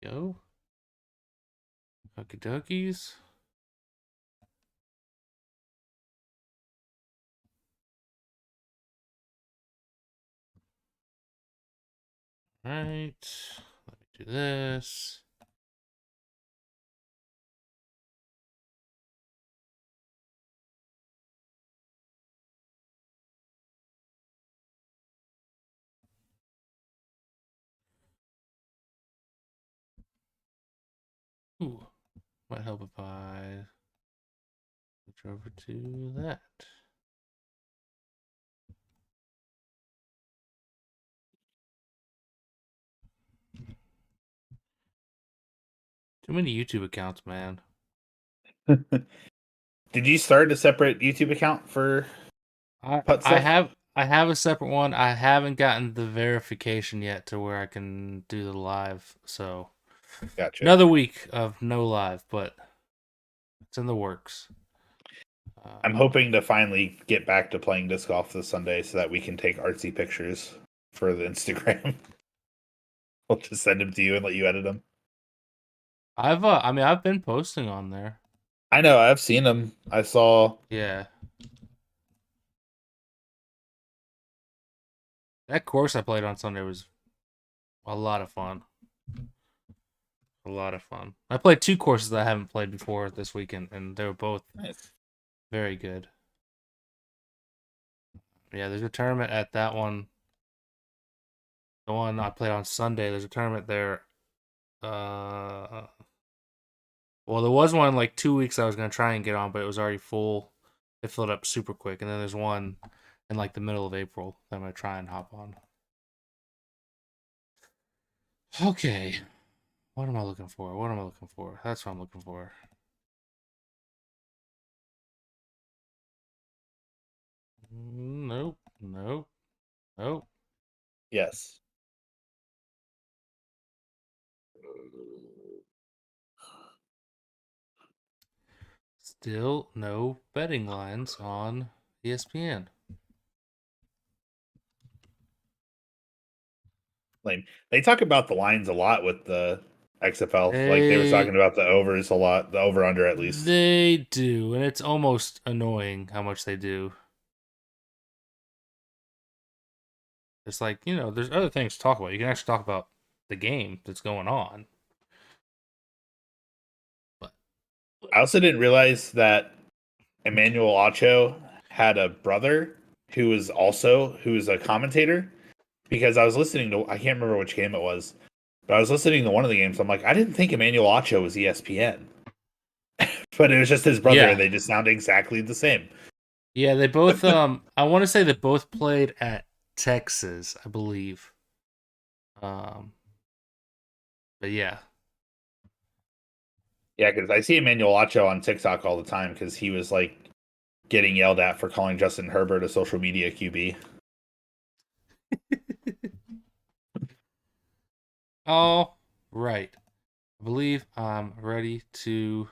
Go. Okie dokies. Alright. Let me do this. Ooh. Might help if I switch over to that. Too many YouTube accounts, man. Did you start a separate YouTube account for putt I stuff? have a separate one. I haven't gotten the verification yet to where I can do the live. So Gotcha. another week of no live, but it's in the works. I'm hoping to finally get back to playing disc golf this Sunday so that we can take artsy pictures for the Instagram. I'll just send them to you and let you edit them. I've been posting on there. I know, I've seen them. I saw. Yeah. That course I played on Sunday was a lot of fun. A lot of fun. I played two courses that I haven't played before this weekend, and they were both Nice. very good. Yeah, there's a tournament at that one. The one I played on Sunday, there's a tournament there. Well, there was one like 2 weeks I was gonna try and get on, but it was already full. It filled up super quick, and then there's one in like the middle of April that I'm gonna try and hop on. Okay, what am I looking for? What am I looking for? That's what I'm looking for. Nope, nope, nope. Yes. Still no betting lines on ESPN. Lame. They talk about the lines a lot with the XFL. Like they were talking They about the overs a lot, the over under at least. they do, and it's almost annoying how much they do. It's like, there's other things to talk about. You can actually talk about the game that's going on. But I also didn't realize that Emmanuel Acho had a brother who was a commentator, because I was listening to, I can't remember which game it was, but I was listening to one of the games. I'm like, I didn't think Emmanuel Acho was ESPN, but it was just his brother, and yeah. they just sound exactly the same. Yeah, they both I want to say they both played at Texas, I believe. Um but yeah. Yeah, because I see Emmanuel Acho on TikTok all the time because he was like getting yelled at for calling Justin Herbert a social media QB. All right. I believe I'm ready to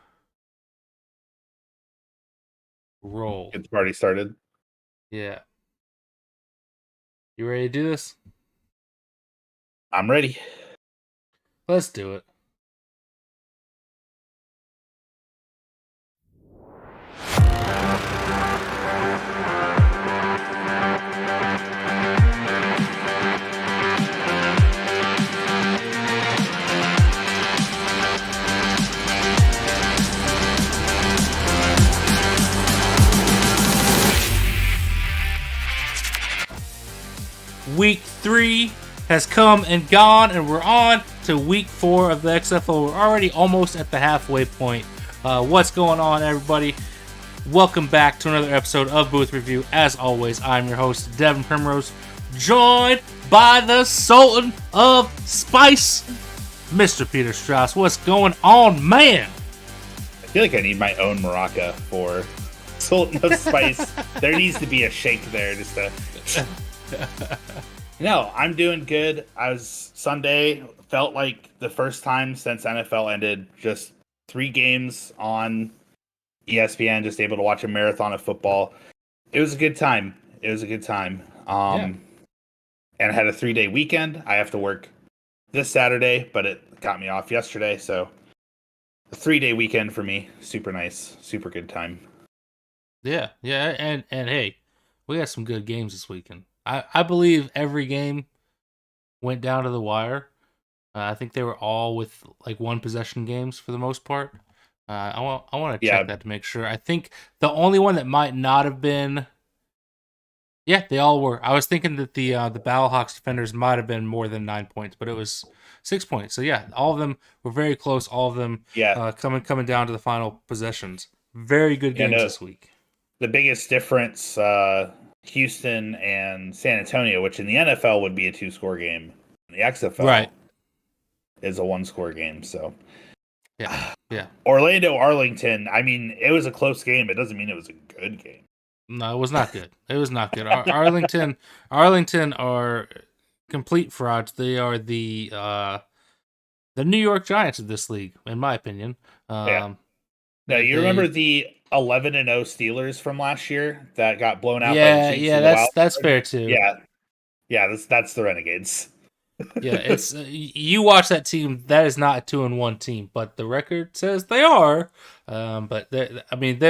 roll. Get the party started. Yeah. You ready to do this? I'm ready. Let's do it. Week 3 has come and gone, and we're on to week 4 of the XFL. We're already almost at the halfway point. What's going on, everybody? Welcome back to another episode of Booth Review. As always, I'm your host, Devin Primrose, joined by the Sultan of Spice, Mr. Peter Strauss. What's going on, man? I feel like I need my own maraca for Sultan of Spice. There needs to be a shake there just to. No, I'm doing good. Sunday felt like the first time since NFL ended. Just 3 games on ESPN, just able to watch a marathon of football. It was a good time. It was a good time. Yeah. And I had a 3-day weekend. I have to work this Saturday, but it got me off yesterday, so a 3-day weekend for me. Super nice, super good time. Yeah, yeah, and hey, we got some good games this weekend. I believe every game went down to the wire. I think they were all with like one possession games for the most part. I want to check Yeah, that to make sure. I think the only one that might not have been. Yeah, they all were. I was thinking that the Battlehawks defenders might have been more than 9 points, but it was 6 points. So yeah, all of them were very close. All of them yeah, coming down to the final possessions. Very good yeah. games No, this week. the biggest difference, Houston and San Antonio, which in the NFL would be a 2-score game. In the Right. XFL is a 1-score game. So Yeah. Yeah. Orlando Arlington. I mean, it was a close game. It doesn't mean it was a good game. No, it was not good. It was not good. Arlington are complete frauds. They are the New York Giants of this league, in my opinion. Yeah. Um, No, you remember they the 11-0 Steelers from last year that got blown out by the yeah, Chiefs yeah, in the wild that's card? fair too. Yeah, yeah, that's the Renegades. Yeah, it's you watch that team. That is not a 2-1 team, but the record says they are. But I mean,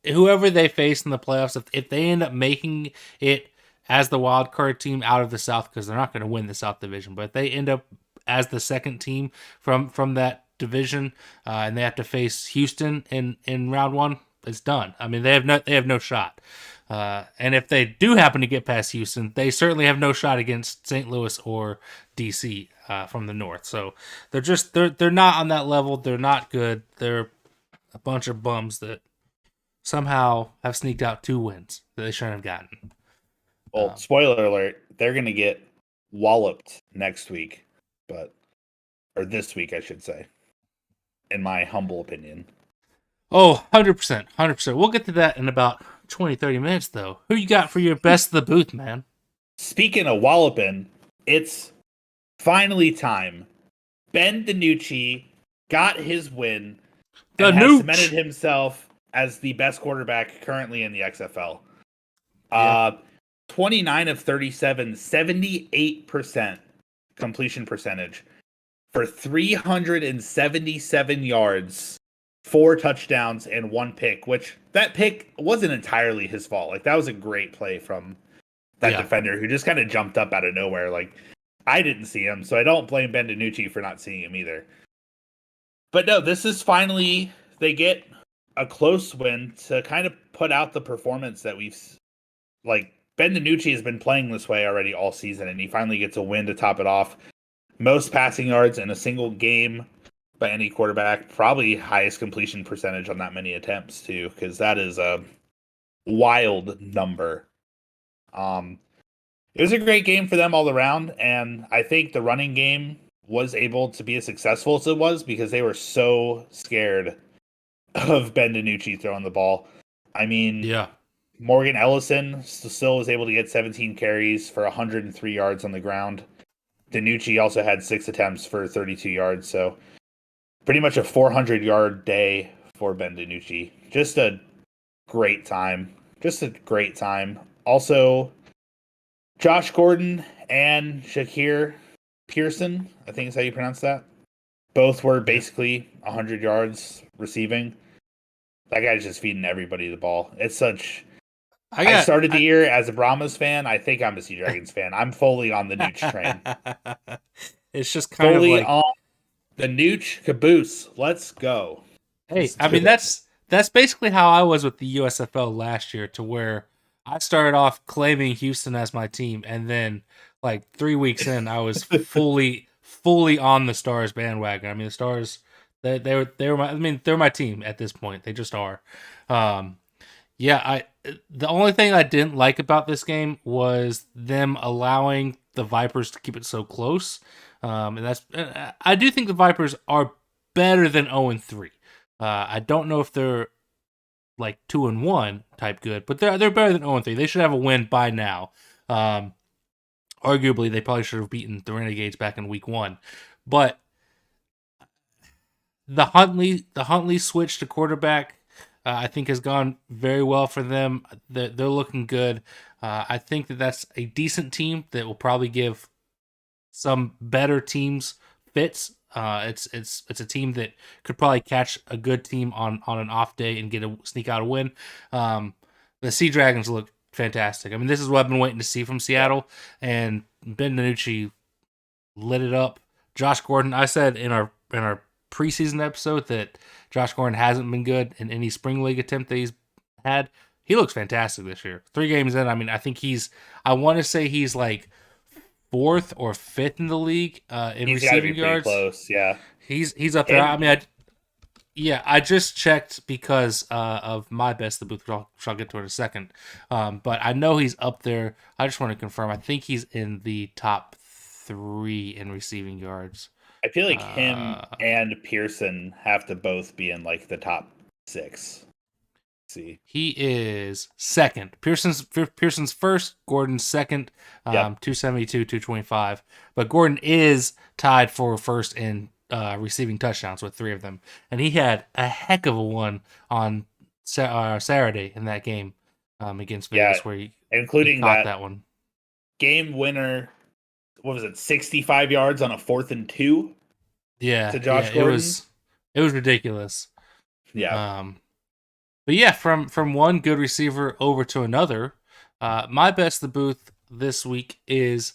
whoever they face in the playoffs, if they end up making it as the wild card team out of the South, because they're not going to win the South Division, but if they end up as the second team from that division, and they have to face Houston in round one, it's done. I mean, they have no shot. And if they do happen to get past Houston, they certainly have no shot against St. Louis or DC from the north. So they're not on that level. They're not good. They're a bunch of bums that somehow have sneaked out 2 wins that they shouldn't have gotten. Well, spoiler alert, they're going to get walloped next week, or this week, I should say, in my humble opinion. Oh, 100%. 100%. We'll get to that in about 20, 30 minutes, though. Who you got for your best of the booth, man? Speaking of walloping, it's finally time. Ben DiNucci got his win The and has Nooch! cemented himself as the best quarterback currently in the XFL. Yeah. 29 of 37, 78% completion percentage for 377 yards, 4 touchdowns, and 1 pick, which that pick wasn't entirely his fault. Like, that was a great play from that defender who just kind of jumped up out of nowhere. Like, I didn't see him, so I don't blame Ben DiNucci for not seeing him either. But no, this is finally, they get a close win to kind of put out the performance that like, Ben DiNucci has been playing this way already all season, and he finally gets a win to top it off. Most passing yards in a single game by any quarterback. Probably highest completion percentage on that many attempts, too, because that is a wild number. It was a great game for them all around, and I think the running game was able to be as successful as it was because they were so scared of Ben DiNucci throwing the ball. I mean, Yeah. Morgan Ellison still was able to get 17 carries for 103 yards on the ground. DiNucci also had 6 attempts for 32 yards, so pretty much a 400-yard day for Ben DiNucci. Just a great time. Just a great time. Also, Josh Gordon and Shakir Pearson, I think is how you pronounce that. Both were basically 100 yards receiving. That guy's just feeding everybody the ball. It's such... I started the year as a Brahmas fan. I think I'm a Sea Dragons fan. I'm fully on the Nooch train. It's just kind fully of like... on the Nooch caboose. Let's go. Hey, I mean, that's basically how I was with the USFL last year, to where I started off claiming Houston as my team, and then like 3 weeks in, I was fully on the Stars bandwagon. I mean, the Stars, they were my, I mean, they're my team at this point. They just are. Yeah, the only thing I didn't like about this game was them allowing the Vipers to keep it so close. And that's I do think the Vipers are better than 0-3. I don't know if they're like 2-1 type good, but they're better than 0-3. They should have a win by now. Arguably, they probably should have beaten the Renegades back in week 1. But the Huntley switch to quarterback, I think, has gone very well for them. They're looking good. I think that's a decent team that will probably give some better teams fits It's a team that could probably catch a good team on an off day and sneak out a win. Um, the Sea Dragons look fantastic. I mean, this is what I've been waiting to see from Yeah. Seattle, and Ben DiNucci lit it up. Josh Gordon, I said in our preseason episode that Josh Gordon hasn't been good in any spring league attempt that he's had. He looks fantastic this year. 3 games in, I mean, I think I want to say he's like fourth or fifth in the league in He's got to be receiving pretty yards. close. Yeah. He's up there. I Him, mean, I just checked because of my best the booth, which I'll get to in a second. But I know he's up there. I just want to confirm. I think he's in the top 3 in receiving yards. I feel like him Uh, and Pearson have to both be in like the top 6. See. he is second. Pearson's first. Gordon's second. Yep. 272, 225. But Gordon is tied for first in receiving touchdowns with 3 of them, and he had a heck of a one on Saturday in that game against Yeah. Vegas, where he Including caught that that one. game winner. What was it? 65 yards on a 4th and 2 Yeah, to Josh it Gordon. was ridiculous. Yeah. But yeah, from one good receiver over to another, my best of the booth this week is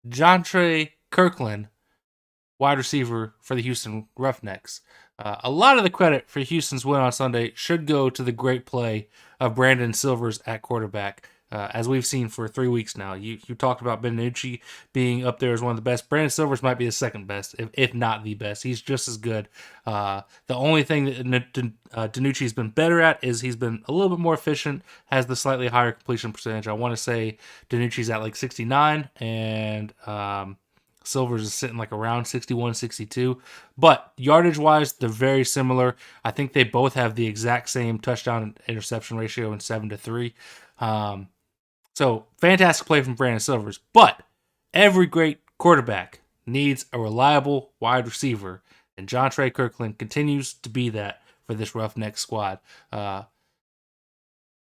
Jontre Kirkland, wide receiver for the Houston Roughnecks. A lot of the credit for Houston's win on Sunday should go to the great play of Brandon Silvers at quarterback. As we've seen for 3 weeks now, you talked about Ben DiNucci being up there as one of the best. Brandon Silvers might be the second best, if not the best. He's just as good. The only thing that DiNucci's been better at is he's been a little bit more efficient, has the slightly higher completion percentage. I want to say DiNucci's at like 69, and Silvers is sitting like around 61, 62. But yardage wise, they're very similar. I think they both have the exact same touchdown and interception ratio in 7-3. So fantastic play from Brandon Silvers. But every great quarterback needs a reliable wide receiver, and Jontre Kirkland continues to be that for this Roughneck squad.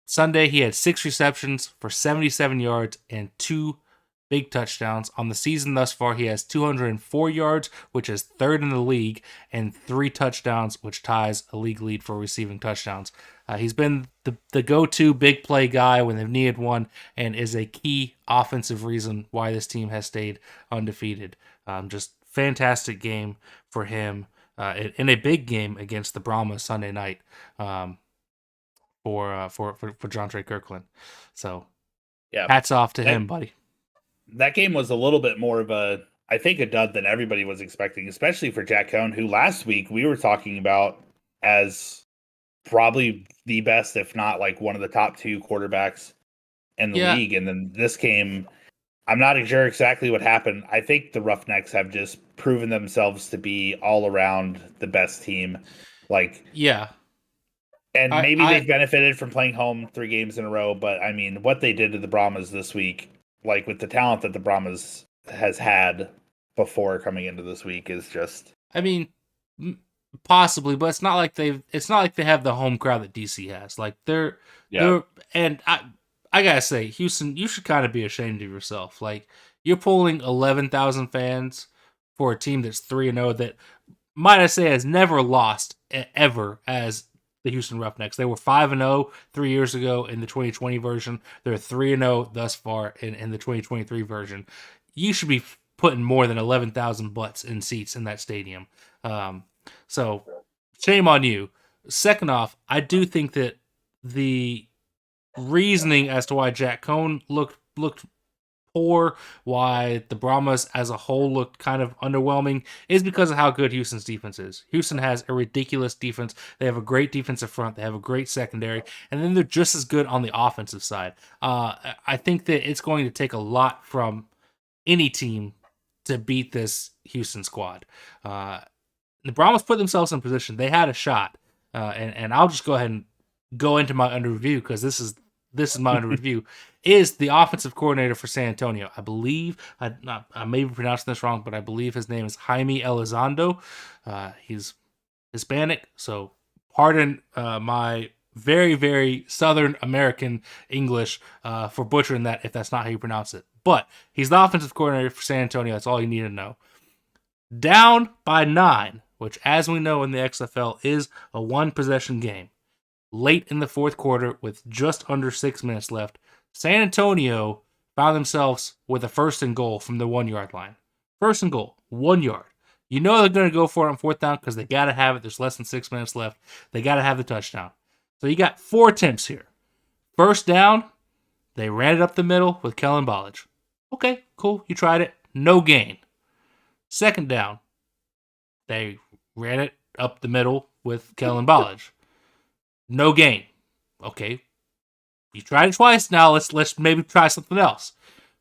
Sunday, he had 6 receptions for 77 yards and 2 big touchdowns. On the season thus far, he has 204 yards, which is third in the league, and 3 touchdowns, which ties a league lead for receiving touchdowns. He's been the go-to big play guy when they've needed one, and is a key offensive reason why this team has stayed undefeated. Just fantastic game for him in a big game against the Brahmas Sunday night for Jontre Kirkland. So Yeah. hats off to That- him, buddy. That game was a little bit more of I think, a dud than everybody was expecting, especially for Jack Cohn, who last week we were talking about as probably the best, if not like one of the top 2 quarterbacks in the league. And then this game, I'm not sure exactly what happened. I think the Roughnecks have just proven themselves to be all around the best team. And maybe they've benefited from playing home 3 games in a row, but I mean, what they did to the Brahmas this week, like with the talent that the Brahmas has had before coming into this week, is just. I mean, possibly, but it's not like they have the home crowd that DC has. Like they're and I gotta say, Houston, you should kind of be ashamed of yourself. Like you're pulling 11,000 fans for a team that's 3-0 that, might I say, has never lost ever as the Houston Roughnecks. They were 5-0 3 years ago in the 2020 version. They're 3-0 thus far in the 2023 version. You should be putting more than 11,000 butts in seats in that stadium. So shame on you. Second off, I do think that the reasoning as to why Jack Cohn looked poor, why the Brahmas as a whole looked kind of underwhelming, is because of how good Houston's defense is. Houston has a ridiculous defense. They have a great defensive front. They have a great secondary. And then they're just as good on the offensive side. I think that it's going to take a lot from any team to beat this Houston squad. The Brahmas put themselves in position. They had a shot. And I'll just go ahead and go into my under review, because this is my under review, is the offensive coordinator for San Antonio. I believe, I may be pronouncing this wrong, but I believe his name is Jaime Elizondo. He's Hispanic, so pardon my very, very Southern American English for butchering that if that's not how you pronounce it. But he's the offensive coordinator for San Antonio. That's all you need to know. down by 9, which, as we know in the XFL, is a one-possession game. Late in the fourth quarter, with just under 6 minutes left, San Antonio found themselves with a first and goal from the 1-yard line. First and goal, 1 yard. You know they're going to go for it on fourth down because they got to have it. There's less than 6 minutes left. They got to have the touchdown. So you got 4 attempts here. First down, they ran it up the middle with Kellen Ballage. Okay, cool. You tried it. No gain. Second down, they ran it up the middle with Kellen Ballage. No gain. Okay. You tried it twice. Now let's maybe try something else.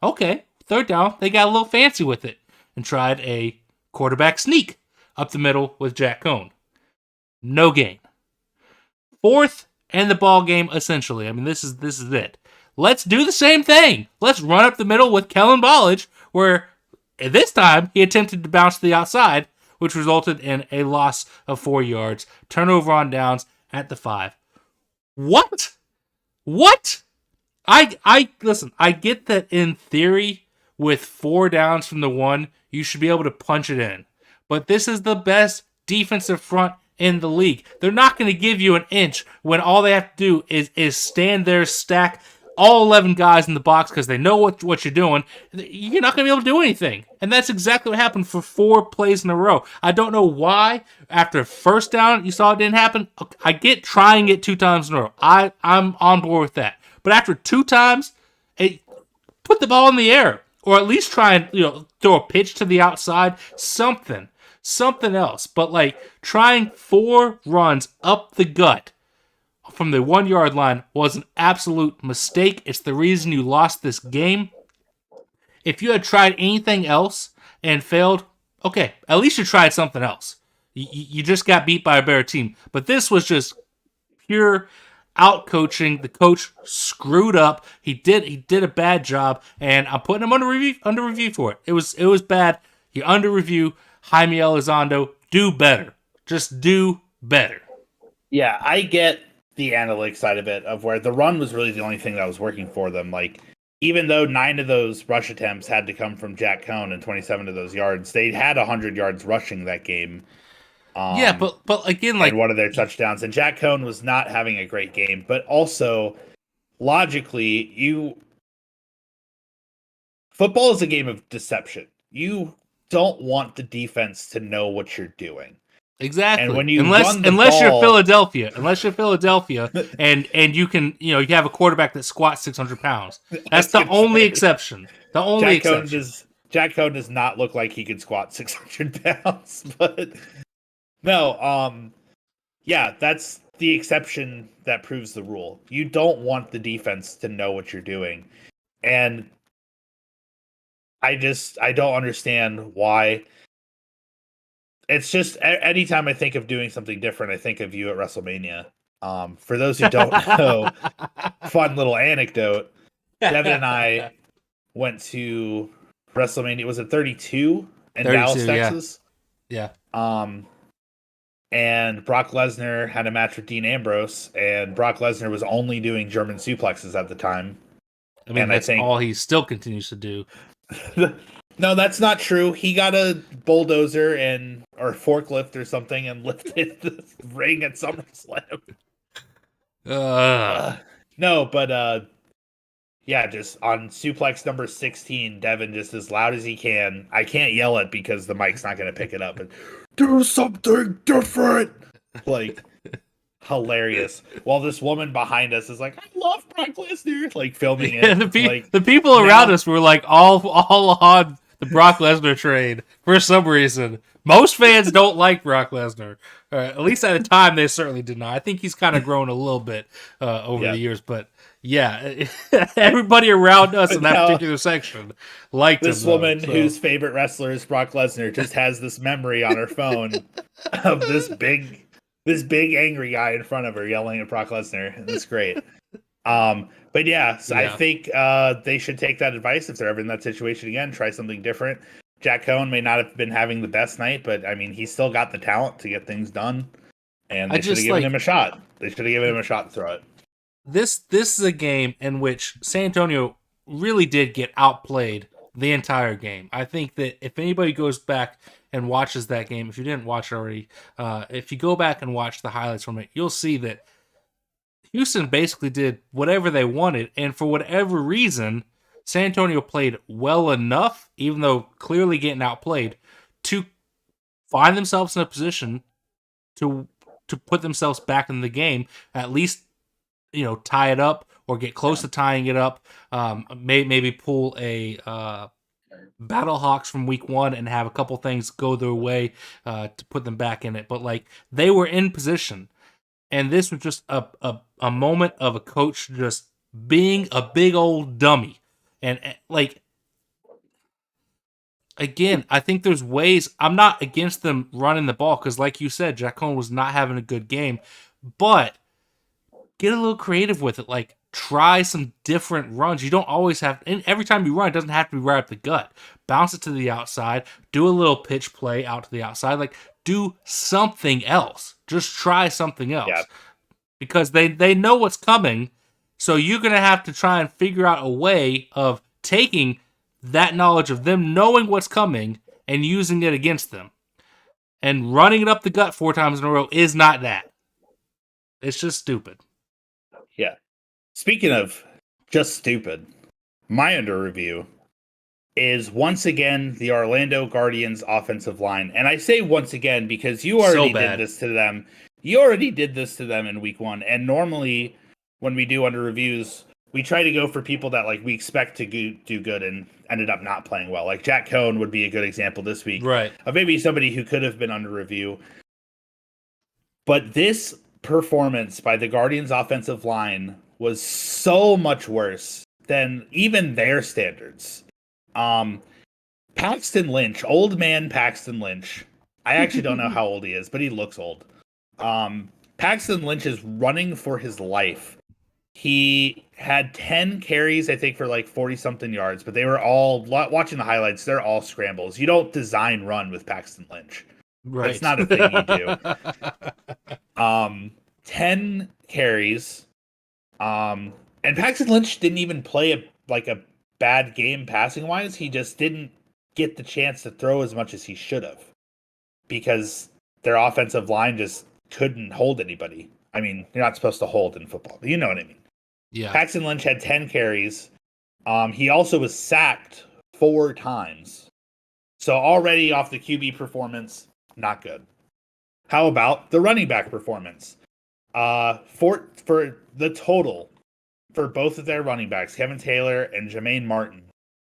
Okay. Third down, they got a little fancy with it and tried a quarterback sneak up the middle with Jack Cohn. No gain. Fourth and the ball game, essentially. I mean, this is it. Let's do the same thing. Let's run up the middle with Kellen Ballage, where this time he attempted to bounce to the outside, which resulted in a loss of 4 yards. Turnover on downs at the 5. What? I listen, I get that in theory, with 4 downs from the 1, you should be able to punch it in. But this is the best defensive front in the league. They're not going to give you an inch when all they have to do is stand there, stack all 11 guys in the box because they know what you're doing. You're not going to be able to do anything. And that's exactly what happened for 4 plays in a row. I don't know why after first down you saw it didn't happen. I get trying it 2 times in a row. I'm on board with that. But after 2 times, put the ball in the air. Or at least try and throw a pitch to the outside. Something else. But trying 4 runs up the gut from the 1-yard line was an absolute mistake. It's the reason you lost this game. If you had tried anything else and failed, okay, at least you tried something else. You just got beat by a better team. But this was just pure out coaching. The coach screwed up. He did a bad job, and I'm putting him under review for it. It was bad. You under review. Jaime Elizondo, do better. Just do better. Yeah, I get the analytics side of it, of where the run was really the only thing that was working for them. Even though 9 of those rush attempts had to come from Jack Cohn and 27 of those yards, they had 100 yards rushing that game. Yeah, but again, and one of their touchdowns, and Jack Cohn was not having a great game. But also, logically, football is a game of deception. You don't want the defense to know what you're doing. Exactly. And when you unless you're Philadelphia, and you can you have a quarterback that squats 600 pounds. That's the only exception. The only exception. Jack Cohn does not look like he could squat 600 pounds, but no, yeah, that's the exception that proves the rule. You don't want the defense to know what you're doing, and I don't understand why. It's just anytime I think of doing something different, I think of you at WrestleMania. For those who don't know, fun little anecdote. Devin and I went to WrestleMania. Was it 32 in Dallas, Texas? Yeah. And Brock Lesnar had a match with Dean Ambrose, and Brock Lesnar was only doing German suplexes at the time. I mean, that's all he still continues to do. No, that's not true. He got a bulldozer or forklift or something and lifted the ring at SummerSlam. No, but yeah, just on suplex number 16, Devin just as loud as he can. I can't yell it because the mic's not going to pick it up. And do something different. Hilarious. While this woman behind us is like, I love Brock Lesnar, filming it. The people around us were all on the Brock Lesnar train for some reason. Most fans don't like Brock Lesnar. At least at the time, they certainly did not. I think he's kind of grown a little bit over the years, but yeah, everybody around us in that particular section liked this woman whose favorite wrestler is Brock Lesnar just has this memory on her phone of this big angry guy in front of her yelling at Brock Lesnar. It's great. But yeah, I think they should take that advice if they're ever in that situation again. Try something different. Jack Cohn may not have been having the best night, but I mean, he's still got the talent to get things done. And they should have given him a shot. They should have given him a shot to throw it. This is a game in which San Antonio really did get outplayed the entire game. I think that if anybody goes back and watches that game, if you didn't watch it already, if you go back and watch the highlights from it, you'll see that Houston basically did whatever they wanted, and for whatever reason, San Antonio played well enough, even though clearly getting outplayed, to find themselves in a position to put themselves back in the game, at least tie it up or get close to tying it up. Maybe pull a Battlehawks from week one and have a couple things go their way to put them back in it. But like they were in position, and this was just a moment of a coach just being a big old dummy, and like again, I think there's ways. I'm not against them running the ball because, like you said, Jack Cohn was not having a good game, but get a little creative with it. Like, try some different runs. You don't always have, and every time you run, it doesn't have to be right up the gut. Bounce it to the outside. Do a little pitch play out to the outside. Like, do something else. Just try something else. Yeah. Because they know what's coming. So you're going to have to try and figure out a way of taking that knowledge of them knowing what's coming and using it against them. And running it up the gut 4 times in a row is not that. It's just stupid. Yeah. Speaking of just stupid, my under review is once again the Orlando Guardians offensive line. And I say once again because you already did this to them. You already did this to them in week 1. And normally when we do under reviews, we try to go for people that like we expect to do good and ended up not playing well. Like Jack Cohn would be a good example this week. Right. Of maybe somebody who could have been under review. But this performance by the Guardians offensive line was so much worse than even their standards. Paxton Lynch, old man Paxton Lynch. I actually don't know how old he is, but he looks old. Paxton Lynch is running for his life. He had 10 carries, I think, for like 40-something yards, but they were all, watching the highlights, they're all scrambles. You don't design run with Paxton Lynch. Right. That's not a thing you do. 10 carries. And Paxton Lynch didn't even play a bad game passing wise. He just didn't get the chance to throw as much as he should have because their offensive line just couldn't hold anybody. I mean, you're not supposed to hold in football, but you know what I mean. Yeah. Paxton Lynch had 10 carries. He also was sacked 4 times. So already off the QB performance, not good. How about the running back performance? For the total for both of their running backs, Kevin Taylor and Jermaine Martin,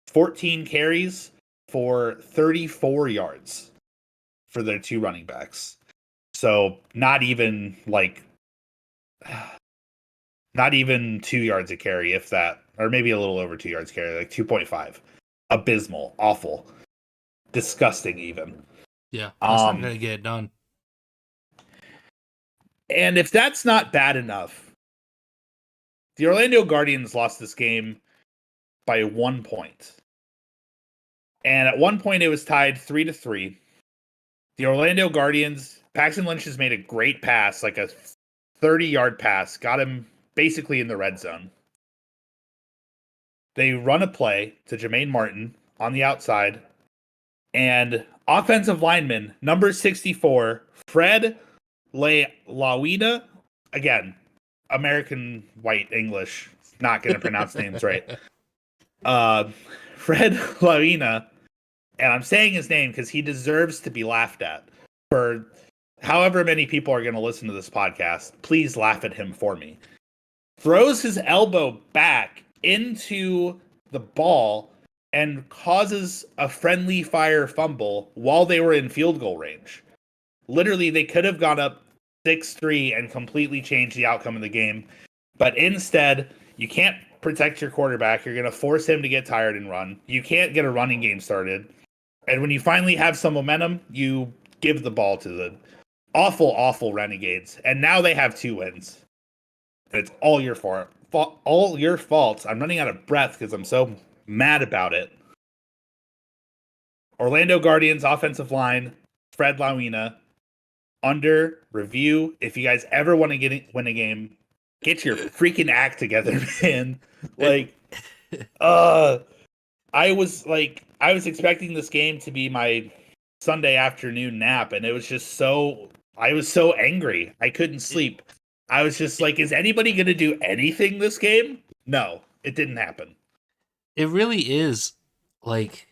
14 carries for 34 yards for their 2 running backs. So not even 2 yards a carry, if that, or maybe a little over 2 yards a carry, like 2.5. Abysmal, awful, disgusting even. Yeah, that's not going to get it done. And if that's not bad enough, the Orlando Guardians lost this game by 1 point. And at one point it was tied 3-3. The Orlando Guardians, Paxton Lynch has made a great pass, like a 30-yard pass, got him basically in the red zone. They run a play to Jermaine Martin on the outside, and offensive lineman, number 64, Fred Lawina, again, American white English, not going to pronounce names right. Fred Lawina, and I'm saying his name because he deserves to be laughed at. For however many people are going to listen to this podcast, please laugh at him for me. Throws his elbow back into the ball and causes a friendly fire fumble while they were in field goal range. Literally, they could have gone up 6-3 and completely changed the outcome of the game. But instead, you can't protect your quarterback. You're going to force him to get tired and run. You can't get a running game started. And when you finally have some momentum, you give the ball to the awful, awful Renegades. And now they have 2 wins. And it's all your fault. All your fault. I'm running out of breath because I'm so mad about it. Orlando Guardians offensive line, Fred Lawina, under review. If you guys ever want to win a game, get your freaking act together, man. I was expecting this game to be my Sunday afternoon nap, and it was just so. I was so angry. I couldn't It, sleep. I was just like, is anybody going to do anything this game? No, it didn't happen. it really is like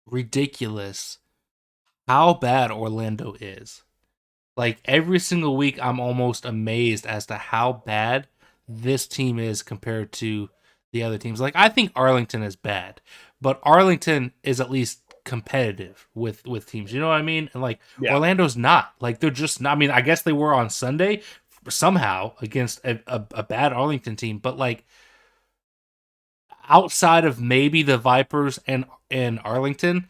ridiculous how bad Orlando is. Like every single week, I'm almost amazed as to how bad this team is compared to the other teams. Like I think Arlington is bad, but Arlington is at least competitive with teams. You know what I mean? And like Yeah. Orlando's not. Like they're just not. I mean, I guess they were on Sunday somehow against a bad Arlington team, but like outside of maybe the Vipers and Arlington,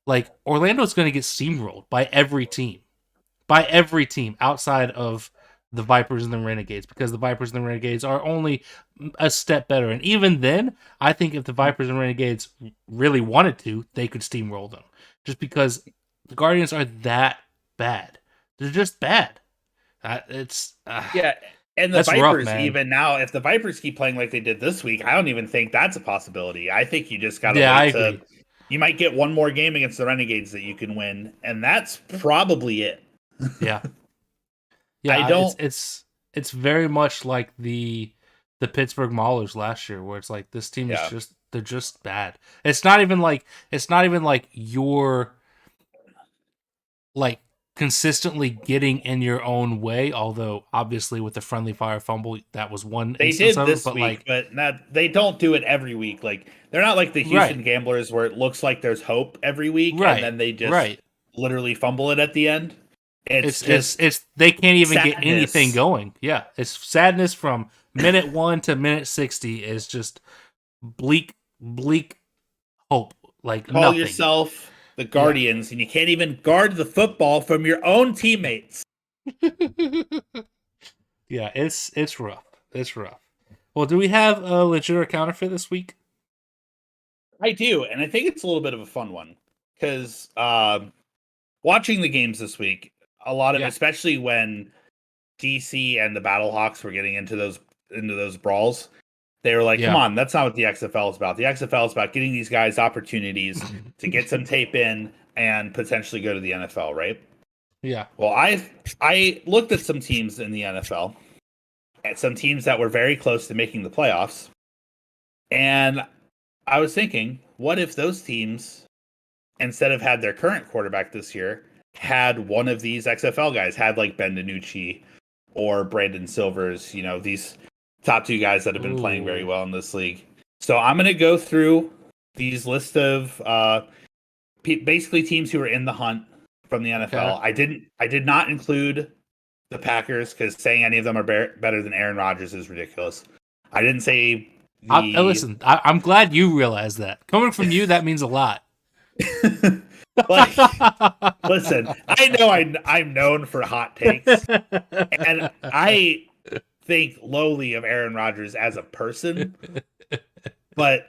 like Orlando's going to get steamrolled by every team outside of the Vipers and the Renegades, because the Vipers and the Renegades are only a step better. And even then, I think if the Vipers and Renegades really wanted to, they could steamroll them, just because the Guardians are that bad. They're just bad. It's Yeah. And the that's rough, Vipers, man. even now, if the Vipers keep playing like they did this week, I don't even think that's a possibility. I think you just got to Yeah, I wait to. agree. You might get one more game against the Renegades that you can win, and that's probably it. Yeah, I yeah. It's don't. it's very much like the Pittsburgh Maulers last year, where it's like this team is Yeah. just they're just bad. It's not even like you're like consistently getting in your own way. Although obviously with the friendly fire fumble, that was one They instance did of it. this But week, like but not. They don't do it every week. Like they're not like the right, Houston Gamblers, where it looks like there's hope every week, and right, then they just right. literally fumble it at the end. It's just It's they can't even get anything sadness. going. Yeah, it's sadness from minute 1 to minute 60 is just bleak hope, like Call nothing. yourself the Yeah. Guardians, and you can't even guard the football from your own teammates. Yeah, it's rough. It's rough. Well, do we have a legit or counterfeit this week? I do, and I think it's a little bit of a fun one because watching the games this week, a lot of, Yeah. especially when DC and the Battlehawks were getting into those brawls, they were like, "Come Yeah. on, that's not what the XFL is about. The XFL is about getting these guys opportunities to get some tape in and potentially go to the NFL, right?" Yeah. Well, I looked at some teams in the NFL, and some teams that were very close to making the playoffs, and I was thinking, what if those teams, instead of had their current quarterback this year, had one of these XFL guys, had like Ben DiNucci or Brandon Silvers, these top two guys that have been playing very Ooh. well in this league. So I'm going to go through these list of basically teams who are in the hunt from the Okay. NFL. I did not include the Packers because saying any of them are better than Aaron Rodgers is ridiculous. I didn't say the Listen, I'm glad you realized that. Coming from you, that means a lot. like. Listen, I know I'm known for hot takes, and I think lowly of Aaron Rodgers as a person, but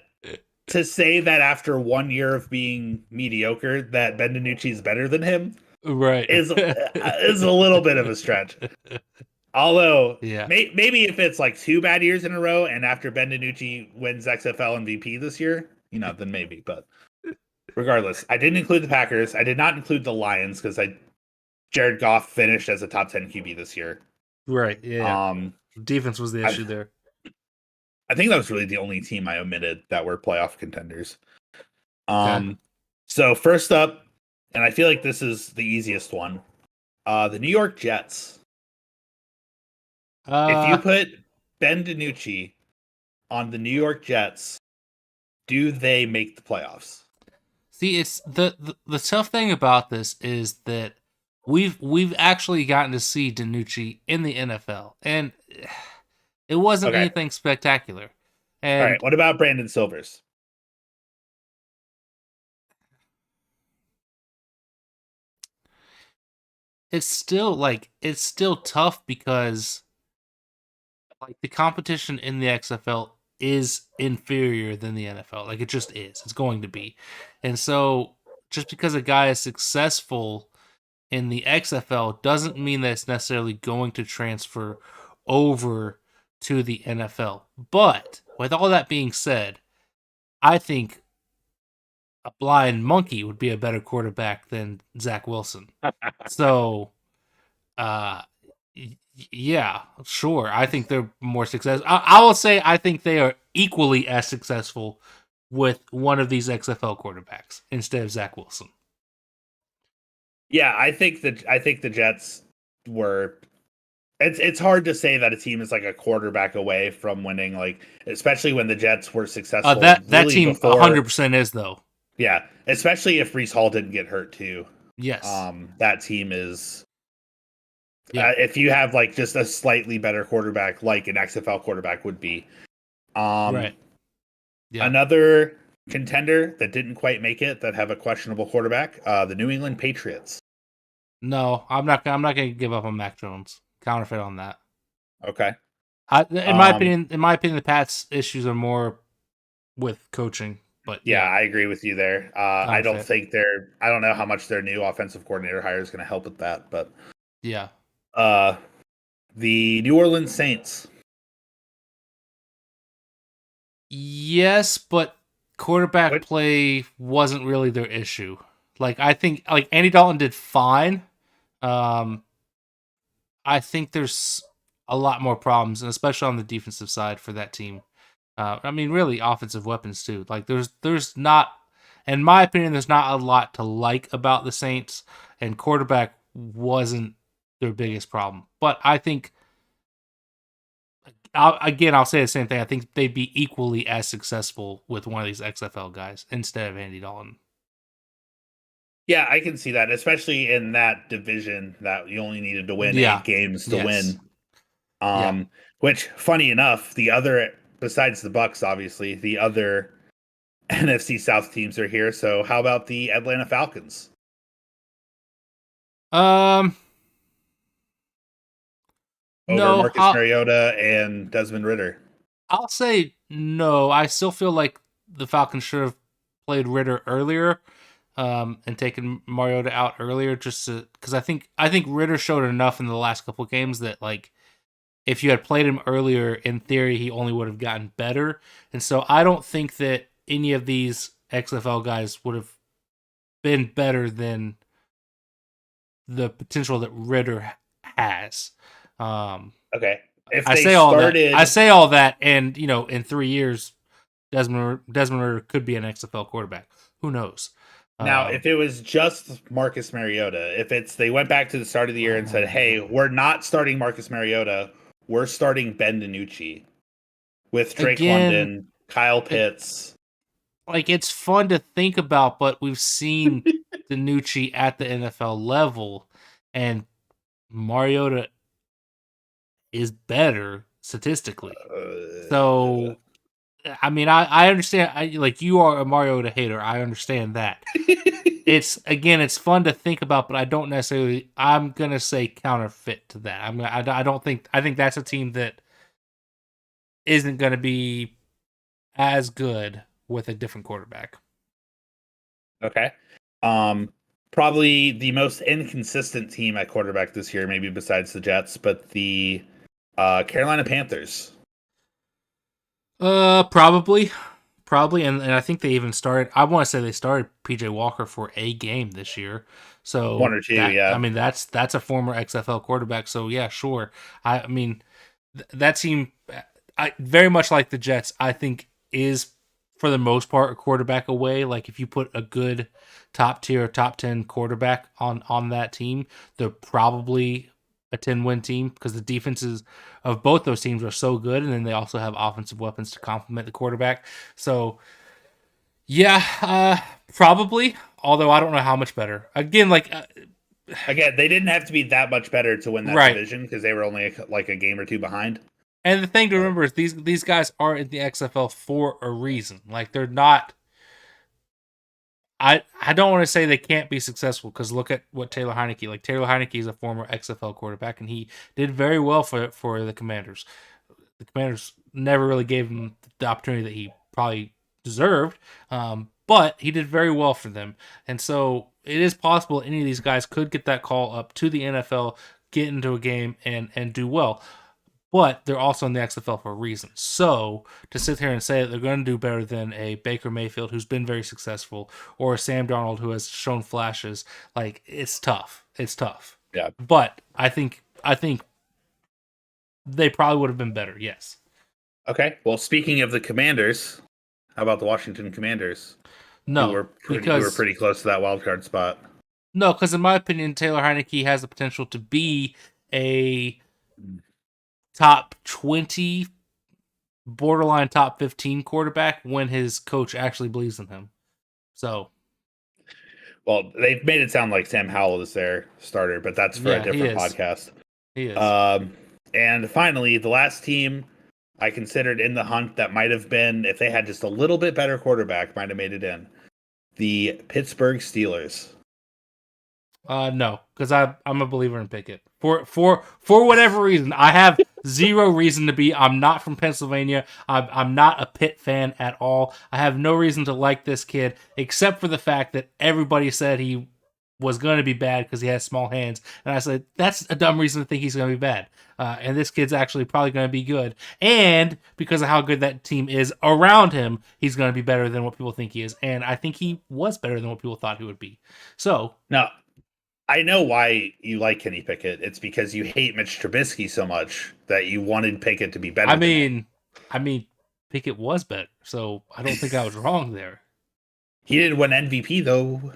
to say that after 1 year of being mediocre that Ben DiNucci is better than him Right. is a little bit of a stretch. Although Yeah. maybe if it's like 2 bad years in a row, and after Ben DiNucci wins XFL MVP this year, then maybe. But regardless, I didn't include the Packers. I did not include the Lions because Jared Goff finished as a top 10 QB this year. Right. Yeah. Um, Defense was the I, issue there. I think that was really the only team I omitted that were playoff contenders. Okay. So first up, and I feel like this is the easiest one, the New York Jets. If you Uh put Ben DiNucci on the New York Jets, do they make the playoffs? See, it's the tough thing about this is that we've actually gotten to see DiNucci in the NFL, and it wasn't Okay. anything spectacular. All right. And What about Brandon Silvers? it's still tough because like the competition in the XFL is inferior than the NFL. Like it just is. It's going to be. And so just because a guy is successful in the XFL doesn't mean that it's necessarily going to transfer over to the NFL. But with all that being said, I think a blind monkey would be a better quarterback than Zach Wilson. So, uh, yeah, sure. I think they're more successful. I will say I think they are equally as successful with one of these XFL quarterbacks instead of Zach Wilson. Yeah, I think the Jets were. It's hard to say that a team is like a quarterback away from winning, like especially when the Jets were successful That really team before. 100% is though. Yeah, especially if Brees Hall didn't get hurt too. Yes. That team is. Yeah. If you have like just a slightly better quarterback, like an XFL quarterback would be. Um, Right. Yeah. Another contender that didn't quite make it that have a questionable quarterback, the New England Patriots. No, I'm not. I'm not going to give up on Mac Jones. Counterfeit on that. Okay. In my Um, opinion, the Pats' issues are more with coaching. But yeah, yeah, I agree with you there. I don't counterfeit. think I don't know how much their new offensive coordinator hire is going to help with that, but Yeah. uh, the New Orleans Saints. Yes, but quarterback What? play wasn't really their issue. Like I think, like Andy Dalton did fine. Um, I think there's a lot more problems, and especially on the defensive side for that team. I mean, really, offensive weapons too. Like there's not, in my opinion, there's not a lot to like about the Saints, and quarterback wasn't their biggest problem. But I think, I'll say the same thing. I think they'd be equally as successful with one of these XFL guys instead of Andy Dalton. Yeah, I can see that, especially in that division that you only needed to win Yeah. 8 games to Yes. win. Yeah. Which, funny enough, the other besides the Bucks, obviously, the other NFC South teams are here. So, how about the Atlanta Falcons Um. over No. Marcus Mariota and Desmond Ritter? I'll say no. I still feel like the Falcons should have played Ritter earlier, and taken Mariota out earlier, just because I think Ritter showed enough in the last couple of games that like if you had played him earlier, in theory he only would have gotten better, and so I don't think that any of these XFL guys would have been better than the potential that Ritter has. Um, Okay, if I they say all that. I started say all that, and in 3 years, Desmond Ritter could be an XFL quarterback. Who knows? now, Um, if it was just Marcus Mariota, if it's they went back to the start of the year and said, "Hey, we're not starting Marcus Mariota, we're starting Ben DiNucci with Drake again, London, Kyle it, Pitts." like it's fun to think about, but we've seen Danucci at the NFL level, and Mariota is better statistically. So, I mean, I understand. Like you are a Mariota hater. I understand that. It's fun to think about, but I don't necessarily. I'm gonna say counterfeit to that. I don't think. I think that's a team that isn't gonna be as good with a different quarterback. Okay. Um, Probably the most inconsistent team at quarterback this year, maybe besides the Jets, but the Carolina Panthers. Probably, and I think they even started. I want to say they started PJ Walker for a game this year. One So or two, that I yeah. mean that's a former XFL quarterback. So yeah, sure. I mean that team, I very much like the Jets. I think is for the most part a quarterback away. Like if you put a good top tier, top 10 quarterback on that team, they're probably a 10-win team because the defenses of both those teams are so good, and then they also have offensive weapons to complement the quarterback. So yeah, probably. Although I don't know how much better. Again, like Again, they didn't have to be that much better to win that right. division because they were only like a game or two behind. And the thing to But remember is these guys are in the XFL for a reason. Like they're not. I don't want to say they can't be successful because look at what Taylor Heineke. Like Taylor Heineke is a former XFL quarterback and he did very well for the Commanders. The Commanders never really gave him the opportunity that he probably deserved, but he did very well for them. And so it is possible any of these guys could get that call up to the NFL, get into a game, and do well. but they're also in the XFL for a reason. So to sit here and say that they're going to do better than a Baker Mayfield who's been very successful or a Sam Darnold who has shown flashes, like it's tough. It's tough. Yeah. But I think they probably would have been better. Yes. Okay. Well, speaking of the Commanders, how about the Washington Commanders, who No, were because pretty close to that wild card spot? no, because in my opinion, Taylor Heineke has the potential to be a top 20, borderline top 15 quarterback when his coach actually believes in him. So Well, they've made it sound like Sam Howell is their starter, but that's for a yeah, he different is. podcast. He is. And finally, the last team I considered in the hunt that might have been, if they had just a little bit better quarterback, might have made it in. The Pittsburgh Steelers. No, because I'm a believer in Pickett. For whatever reason, I have zero reason to be. I'm not from Pennsylvania. I'm not a Pitt fan at all. I have no reason to like this kid except for the fact that everybody said he was going to be bad because he has small hands, and I said that's a dumb reason to think he's going to be bad. And this kid's actually probably going to be good, and because of how good that team is around him, he's going to be better than what people think he is. And I think he was better than what people thought he would be. So Now, I know why you like Kenny Pickett. It's because you hate Mitch Trubisky so much that you wanted Pickett to be better I than him. mean, I mean, Pickett was better, so I don't think I was wrong there. He didn't win MVP, though.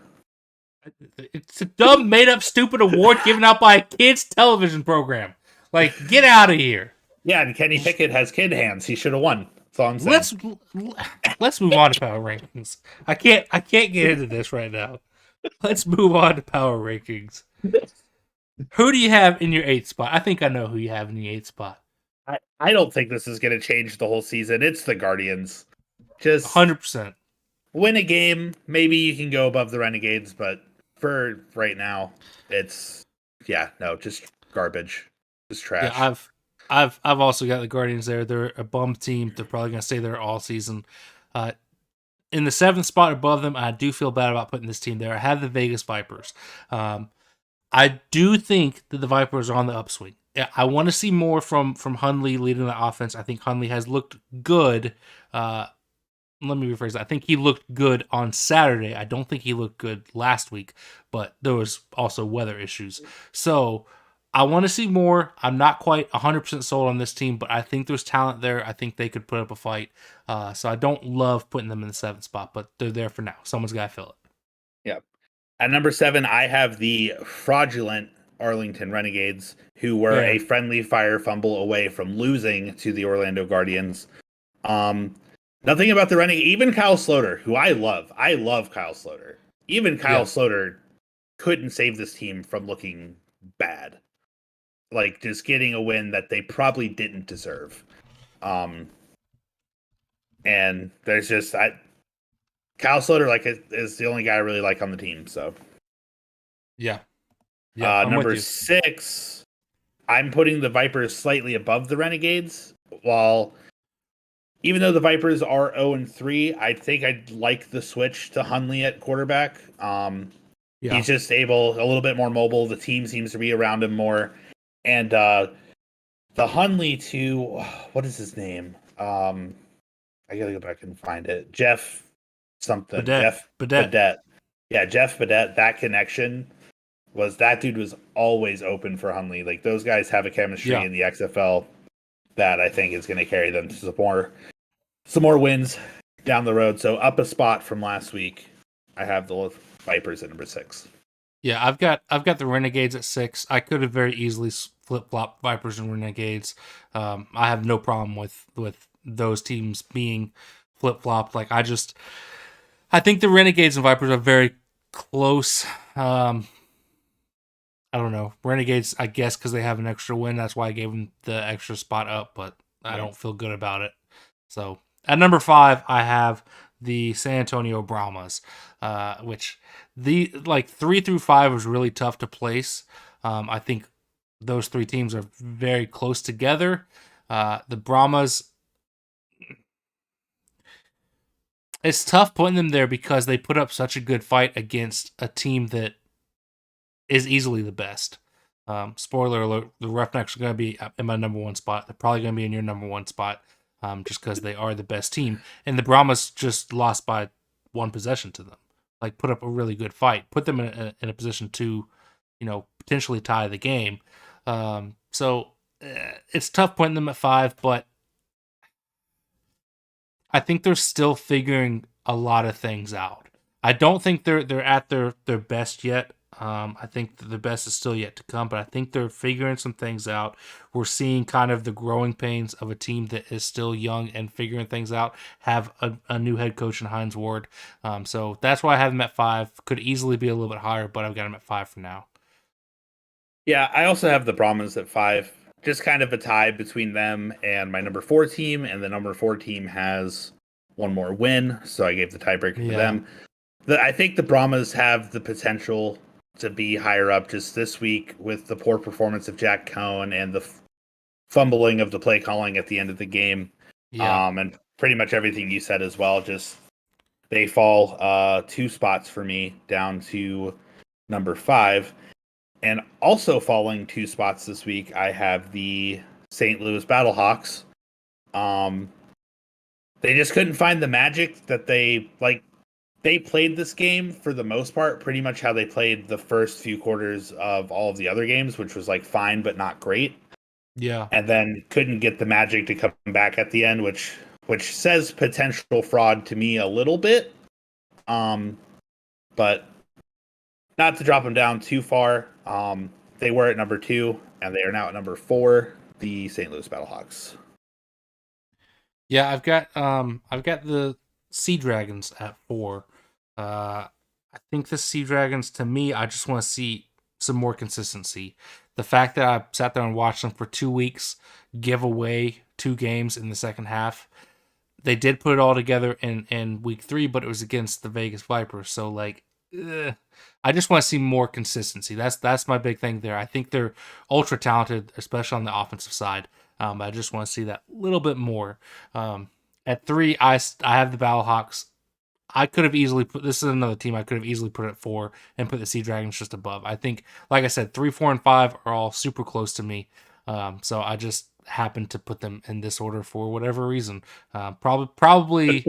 It's a dumb, made-up, stupid award given out by a kids' television program. Like, get out of here. Yeah, and Kenny Pickett has kid hands. He should have won. That's all I'm saying. Let's move on to power rankings. I can't get into this right now. Let's move on to power rankings. Who do you have in your 8th spot? I think I know who you have in the 8th spot. I don't think this is going to change the whole season. It's the Guardians. Just 100%. win a game. Maybe you can go above the Renegades, but for right now, it's just garbage. Just trash. Yeah, I've also got the Guardians there. They're a bum team. They're probably going to stay there all season. In the 7th spot above them, I do feel bad about putting this team there. I have the Vegas Vipers. I do think that the Vipers are on the upswing. I want to see more from Hundley leading the offense. I think Hundley has looked good. Let me rephrase that. I think he looked good on Saturday. I don't think he looked good last week, but there was also weather issues. So I want to see more. I'm not quite 100% sold on this team, but I think there's talent there. I think they could put up a fight. So I don't love putting them in the 7th spot, but they're there for now. Someone's got to fill it. Yeah. At number 7, I have the fraudulent Arlington Renegades, who were a friendly fire fumble away from losing to the Orlando Guardians. Nothing about the Renegade. Even Kyle Sloter, who I love. I love Kyle Sloter. Even Kyle Sloter couldn't save this team from looking bad. Like, just getting a win that they probably didn't deserve. And there's just... Kyle Sloter is the only guy I really like on the team. So, yeah. Number 6, I'm putting the Vipers slightly above the Renegades. While even though the Vipers are 0-3, I think I'd like the switch to Hundley at quarterback. He's just a little bit more mobile. The team seems to be around him more, and the Hundley to what is his name? I gotta go back and find it. Jeff. Something. Jeff Badette. Yeah, Jeff Badette. That connection that dude was always open for Hundley. Like, those guys have a chemistry in the XFL that I think is going to carry them to some more wins down the road. So up a spot from last week, I have the Vipers at number 6. Yeah, I've got the Renegades at 6. I could have very easily flip-flopped Vipers and Renegades. I have no problem with those teams being flip-flopped. Like, I think the Renegades and Vipers are very close. I don't know. Renegades, I guess, because they have an extra win. That's why I gave them the extra spot up, but I don't feel good about it. So at number 5, I have the San Antonio Brahmas, which 3 through 5 was really tough to place. I think those 3 teams are very close together. The Brahmas, it's tough putting them there because they put up such a good fight against a team that is easily the best. Spoiler alert: the Roughnecks are going to be in my number one spot. They're probably going to be in your number one spot, just because they are the best team. And the Brahmas just lost by one possession to them. Like, put up a really good fight, put them in a position to, potentially tie the game. It's tough putting them at 5, but I think they're still figuring a lot of things out. I don't think they're at their best yet. I think the best is still yet to come, but I think they're figuring some things out. We're seeing kind of the growing pains of a team that is still young and figuring things out. Have a new head coach in Hines Ward, so that's why I have them at 5. Could easily be a little bit higher, but I've got them at 5 for now. Yeah, I also have the Brahmas at 5. Just kind of a tie between them and my number 4 team, and the number 4 team has one more win, so I gave the tiebreaker to them. I think the Brahmas have the potential to be higher up just this week with the poor performance of Jack Cohn and the fumbling of the play calling at the end of the game. Yeah. And pretty much everything you said as well. Just they fall 2 spots for me down to number 5. And also falling 2 spots this week, I have the St. Louis Battlehawks. They just couldn't find the magic that they like. They played this game for the most part pretty much how they played the first few quarters of all of the other games, which was like fine but not great. Yeah. And then couldn't get the magic to come back at the end, which says potential fraud to me a little bit. But not to drop them down too far. They were at number 2, and they are now at number 4, the St. Louis Battlehawks. Yeah, I've got the Sea Dragons at 4. I think the Sea Dragons, to me, I just want to see some more consistency. The fact that I sat there and watched them for 2 weeks give away 2 games in the second half. They did put it all together in week 3, but it was against the Vegas Vipers. So I just want to see more consistency. That's my big thing there. I think they're ultra talented, especially on the offensive side. I just want to see that little bit more. At 3, I have the Battlehawks. I could have easily put this is another team I could have easily put at 4 and put the Sea Dragons just above. I think, like I said, 3, 4, and 5 are all super close to me. So I just happened to put them in this order for whatever reason. Probably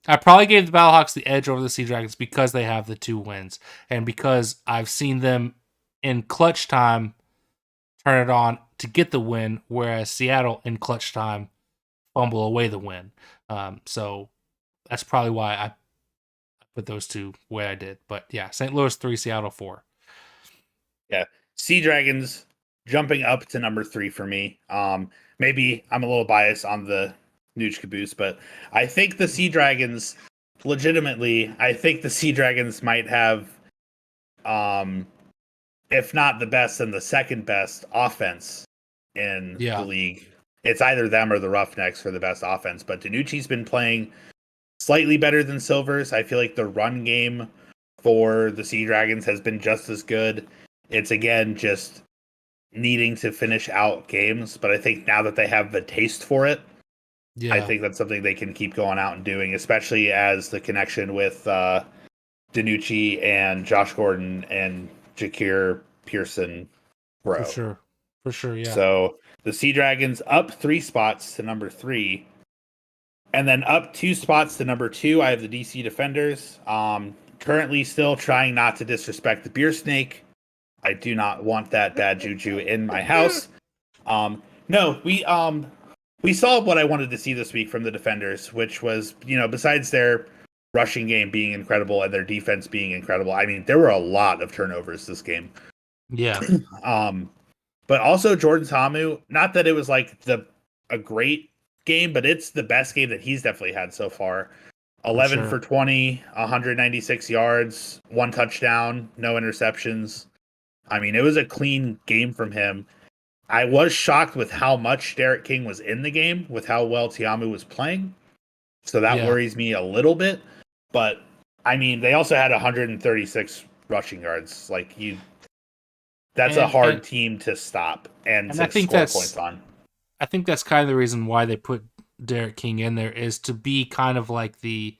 I probably gave the Battlehawks the edge over the Sea Dragons because they have the 2 wins and because I've seen them in clutch time turn it on to get the win, whereas Seattle in clutch time fumble away the win. So that's probably why I put those 2 where I did. But yeah, St. Louis 3, Seattle 4. Yeah, Sea Dragons jumping up to number 3 for me. Maybe I'm a little biased on the Nooch Caboose, but I think the Sea Dragons, legitimately, I think the Sea Dragons might have, if not the best, then the second best offense in the league. It's either them or the Roughnecks for the best offense, but Danucci's been playing slightly better than Silvers. I feel like the run game for the Sea Dragons has been just as good. It's, again, just needing to finish out games, but I think now that they have the taste for it, I think that's something they can keep going out and doing, especially as the connection with Danucci and Josh Gordon and Jakir Pearson grow. For sure, yeah. So the Sea Dragons up 3 spots to number 3, and then up 2 spots to number 2, I have the DC Defenders. Currently still trying not to disrespect the Beer Snake. I do not want that bad juju in my house. No, we saw what I wanted to see this week from the Defenders, which was, besides their rushing game being incredible and their defense being incredible. I mean, there were a lot of turnovers this game. Yeah. But also Jordan Ta'amu, not that it was like a great game, but it's the best game that he's definitely had so far. 11 for 20, 196 yards, 1 touchdown, no interceptions. I mean, it was a clean game from him. I was shocked with how much Derek King was in the game, with how well Ta'amu was playing. So that worries me a little bit. But, I mean, they also had 136 rushing yards. That's a hard team to stop and to score points on. I think that's kind of the reason why they put Derek King in there, is to be kind of like the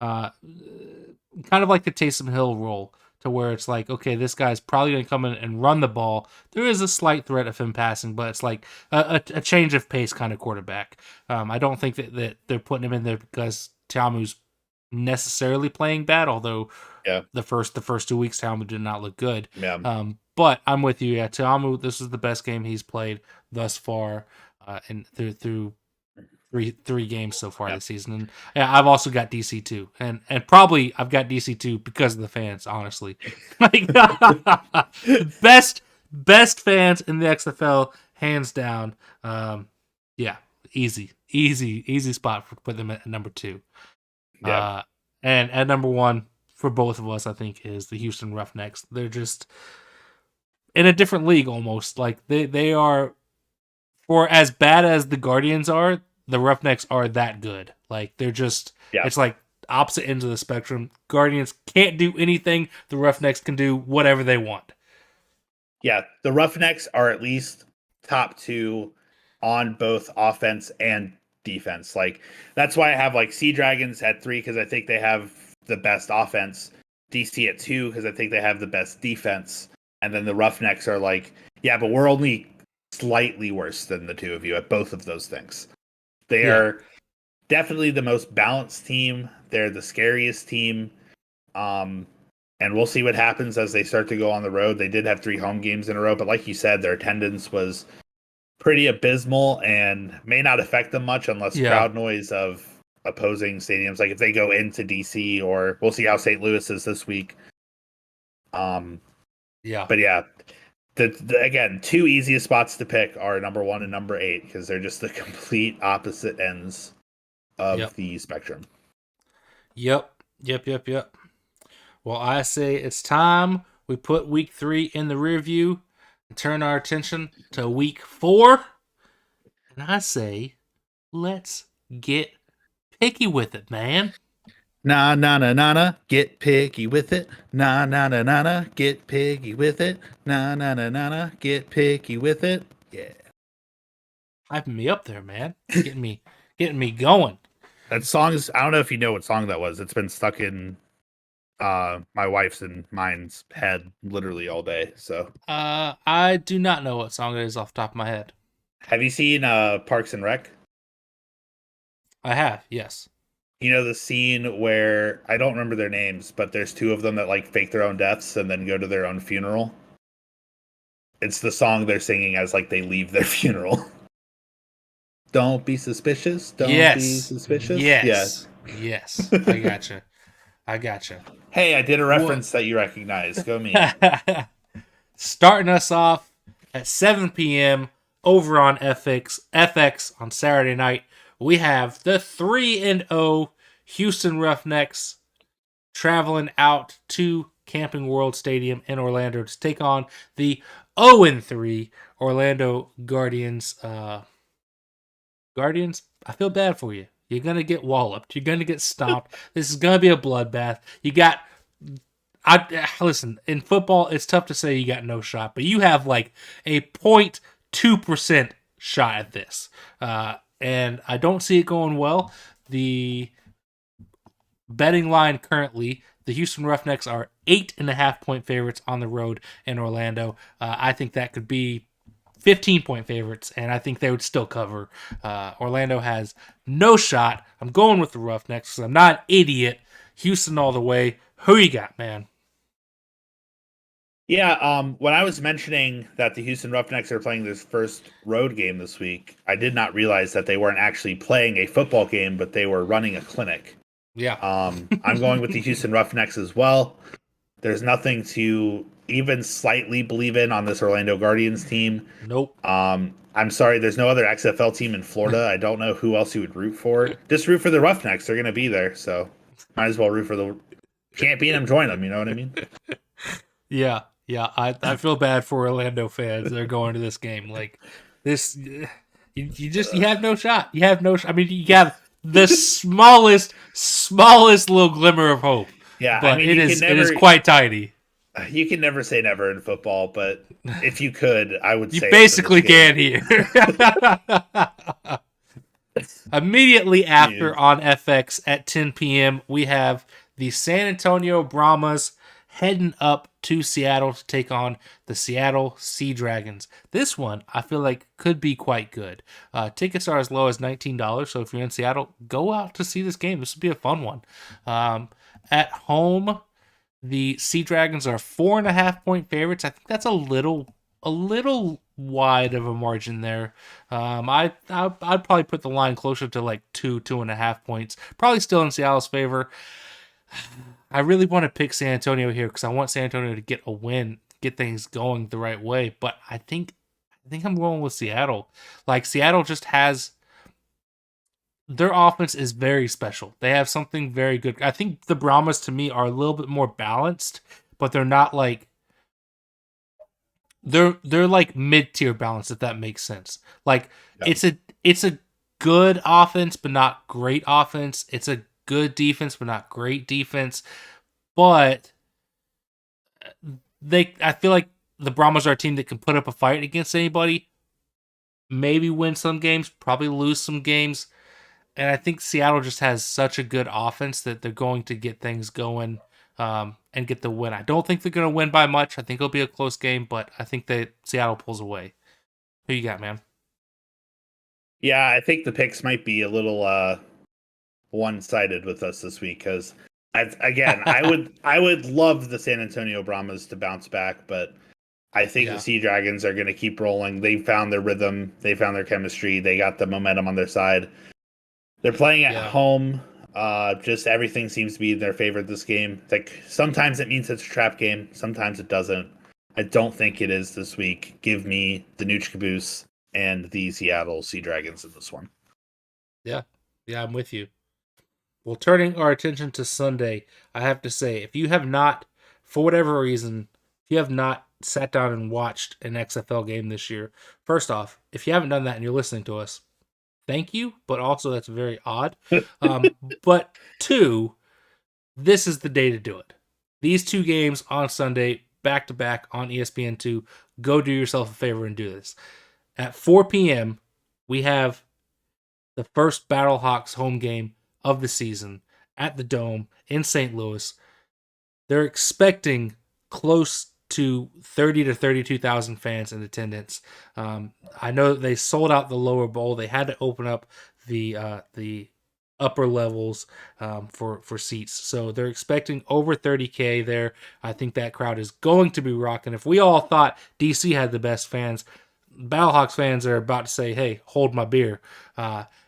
Taysom Hill role, to where it's like, okay, this guy's probably going to come in and run the ball. There is a slight threat of him passing, but it's like a change of pace kind of quarterback. I don't think that they're putting him in there because Tiamu's necessarily playing bad, although Yeah. the first 2 weeks Tiamu did not look good. Yeah. But I'm with you. Yeah, Tiamu, this is the best game he's played thus far, and through three games so far this season. And yeah, I've also got DC too, and probably I've got DC too because of the fans. Honestly, like best fans in the XFL, hands down. Yeah, easy spot for put them at number 2. Yeah. And at number 1 for both of us, I think, is the Houston Roughnecks. They're just in a different league almost. Like they are, for as bad as the Guardians are, the Roughnecks are that good. Like they're just, it's like opposite ends of the spectrum. Guardians can't do anything. The Roughnecks can do whatever they want. Yeah, the Roughnecks are at least top 2 on both offense and defense. Like that's why I have like Sea Dragons at 3 because I think they have the best offense. DC at 2 because I think they have the best defense, and then the Roughnecks are like, yeah, but we're only slightly worse than the 2 of you at both of those things. They are definitely the most balanced team. They're the scariest team. And we'll see what happens as they start to go on the road. They did have 3 home games in a row, but like you said, their attendance was pretty abysmal and may not affect them much unless crowd noise of opposing stadiums. Like if they go into DC, or we'll see how St. Louis is this week. But yeah, again, 2 easiest spots to pick are number 1 and number 8 because they're just the complete opposite ends of the spectrum. Yep. Well, I say it's time we put week 3 in the rear view and turn our attention to week 4. And I say, let's get picky with it, man. Na na na na na, get piggy with it. Na na na na na, get piggy with it. Na na na na na, get piggy with it. Yeah, hyping me up there, man. Getting me going. That song's, I don't know if you know what song that was. It's been stuck in my wife's and mine's head literally all day. So I do not know what song it is off the top of my head. Have you seen Parks and Rec? I have, yes. You know the scene where, I don't remember their names, but there's 2 of them that like fake their own deaths and then go to their own funeral. It's the song they're singing as like they leave their funeral. Don't be suspicious. Don't be suspicious. Yes. Yes. I gotcha. Hey, I did a reference that you recognize. Go me. Starting us off at 7 p.m. over on FX on Saturday night, we have the 3-0 Houston Roughnecks traveling out to Camping World Stadium in Orlando to take on the 0-3 Orlando Guardians. Guardians, I feel bad for you. You're going to get walloped. You're going to get stomped. This is going to be a bloodbath. Listen, in football, it's tough to say you got no shot, but you have like a 0.2% shot at this. And I don't see it going well. The betting line currently, the Houston Roughnecks are 8.5-point favorites on the road in Orlando. I think that could be 15-point favorites, and I think they would still cover. Orlando has no shot. I'm going with the Roughnecks because I'm not an idiot. Houston all the way. Who you got, man? Yeah, when I was mentioning that the Houston Roughnecks are playing this first road game this week, I did not realize that they weren't actually playing a football game, but they were running a clinic. Yeah. I'm going with the Houston Roughnecks as well. There's nothing to even slightly believe in on this Orlando Guardians team. Nope. I'm sorry, there's no other XFL team in Florida. I don't know who else you would root for. Just root for the Roughnecks. They're going to be there, so might as well root for the... Can't beat them, join them, you know what I mean? Yeah. I feel bad for Orlando fans. They're going to this game like this. You have no shot. You have no. I mean, you have the smallest little glimmer of hope. Yeah, but it is quite tiny. You can never say never in football, but if you could, I would say you basically can here. Immediately after on FX at 10 p.m., we have the San Antonio Brahmas heading up to Seattle to take on the Seattle Sea Dragons. This one, I feel like, could be quite good. Tickets are as low as $19, so if you're in Seattle, go out to see this game. This would be a fun one. At home, the Sea Dragons are 4.5-point favorites. I think that's a little wide of a margin there. I'd probably put the line closer to like 2.5 points. Probably still in Seattle's favor. I really want to pick San Antonio here because I want San Antonio to get a win, get things going the right way. But I think I'm going with Seattle. Like, Seattle just has, their offense is very special. They have something very good. I think the Brahmas to me are a little bit more balanced, but they're not like, they're like mid-tier balance, if that makes sense. Like, Yeah. it's a good offense but not great offense. It's a good defense but not great defense. But I feel like the Brahmas are a team that can put up a fight against anybody. Maybe win some games, probably lose some games. And I think Seattle just has such a good offense that they're going to get things going and get the win. I don't think they're going to win by much. I think it'll be a close game, but I think that Seattle pulls away. Who you got, man? Yeah, I think the picks might be a little one-sided with us this week because, I would love the San Antonio Brahmas to bounce back, but I think the Sea Dragons are going to keep rolling. They found their rhythm. They found their chemistry. They got the momentum on their side. They're playing at home. Just everything seems to be in their favor this game. Like, sometimes it means it's a trap game. Sometimes it doesn't. I don't think it is this week. Give me the Nooch Caboose and the Seattle Sea Dragons in this one. Yeah, I'm with you. Well, turning our attention to Sunday, I have to say, if you have not, for whatever reason, if you have not sat down and watched an XFL game this year, first off, if you haven't done that and you're listening to us, thank you, but also that's very odd. But two, this is the day to do it. These two games on Sunday, back to back on ESPN2. Go do yourself a favor and do this. At 4 p.m., we have the first Battlehawks home game of the season at the Dome in St. Louis. They're expecting close to 30 to 32,000 fans in attendance. I know that they sold out the lower bowl. They had to open up the upper levels for seats. So they're expecting over 30K there. I think that crowd is going to be rocking. If we all thought DC had the best fans, Battlehawks fans are about to say, hey, hold my beer.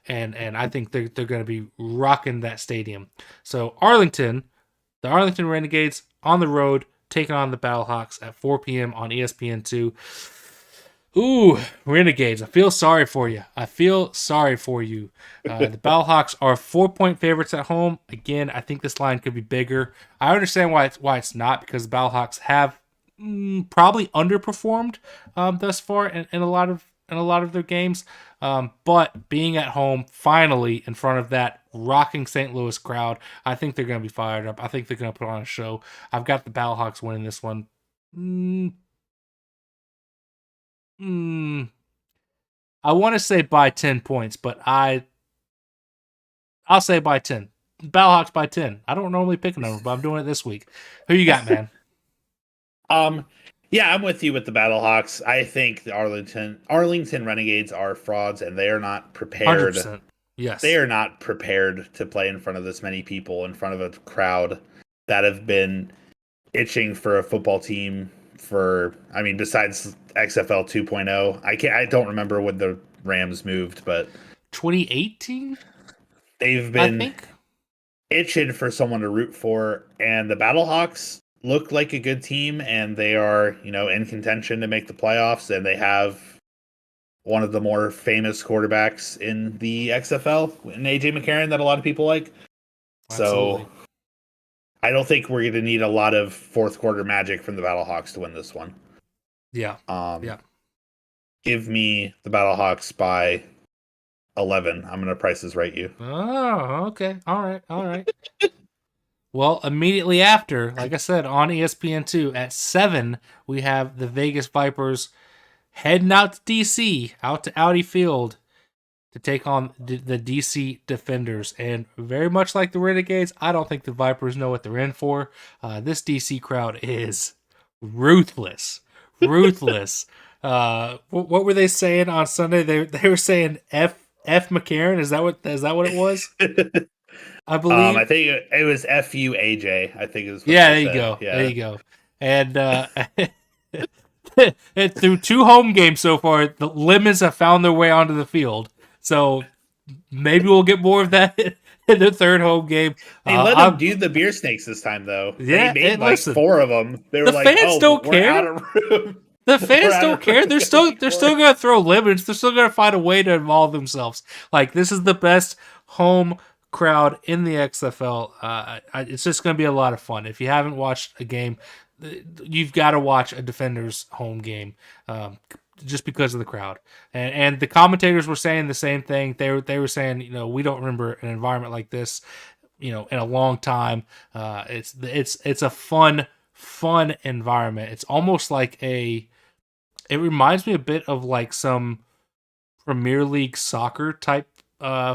And I think they're going to be rocking that stadium. So the Arlington Renegades on the road, taking on the Battlehawks at 4 p.m. on ESPN2. Ooh, Renegades, I feel sorry for you. The Battlehawks are 4-point favorites at home. Again, I think this line could be bigger. I understand why it's not, because the Battlehawks have probably underperformed thus far in a lot of their games. But being at home, finally in front of that rocking St. Louis crowd, I think they're going to be fired up. I think they're going to put on a show. I've got the Battlehawks winning this one. I want to say by 10 points, but I'll say by 10. Battlehawks by 10. I don't normally pick a number, but I'm doing it this week. Who you got, man? Yeah, I'm with you with the Battlehawks. I think the Arlington Renegades are frauds, and they are not prepared. 100%. Yes. They are not prepared to play in front of this many people, in front of a crowd that have been itching for a football team besides XFL 2.0. I don't remember when the Rams moved, but 2018? They've been itching for someone to root for, and the Battlehawks look like a good team, and they are, in contention to make the playoffs, and they have one of the more famous quarterbacks in the XFL, in AJ McCarron, that a lot of people like. Absolutely. So I don't think we're going to need a lot of fourth quarter magic from the Battlehawks to win this one. Yeah. Give me the Battlehawks by 11. I'm going to Price is Right you. Oh, okay. All right. Well, immediately after, like I said, on ESPN2 at 7, we have the Vegas Vipers heading out to DC, out to Audi Field, to take on the DC Defenders. And very much like the Renegades, I don't think the Vipers know what they're in for. This DC crowd is ruthless. Ruthless. What were they saying on Sunday? They were saying F McCarron. Is that what it was? I I believe. think it was FUAJ. I think is what Yeah, they there you said. go. There Yeah. you go. And and through 2 home games so far, the Lemons have found their way onto the field. So maybe we'll get more of that in the third home game. Hey, let them I'm do the beer snakes this time, though. They yeah. made And like listen, 4 of them. They were the like, fans "Oh, don't we're out care. of room. The We're fans out don't of room. care. We They're gotta still make they're more." still gonna throw lemons. They're still gonna find a way to involve themselves. Like this is the best home crowd in the XFL. It's just gonna be a lot of fun. If you haven't watched a game, you've got to watch a Defenders home game. Just because of the crowd, and the commentators were saying the same thing. They were saying, we don't remember an environment like this, in a long time. It's a fun environment. It's almost like it reminds me a bit of like some Premier League soccer type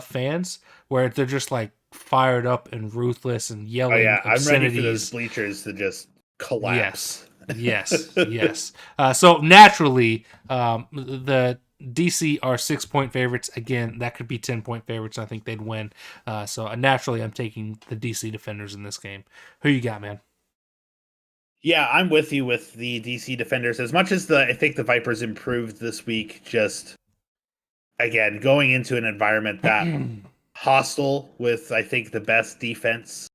fans where they're just like fired up and ruthless and Oh yelling yeah, I'm ready for those obscenities. bleachers to just Yes, collapse. yes, yes. So naturally, the DC are 6-point favorites. Again, that could be 10-point favorites. I think they'd win. So naturally, I'm taking the DC Defenders in this game. Who you got, man? Yeah, I'm with you with the DC Defenders. As much as I think the Vipers improved this week, just again going into an environment that hostile with I think the best defense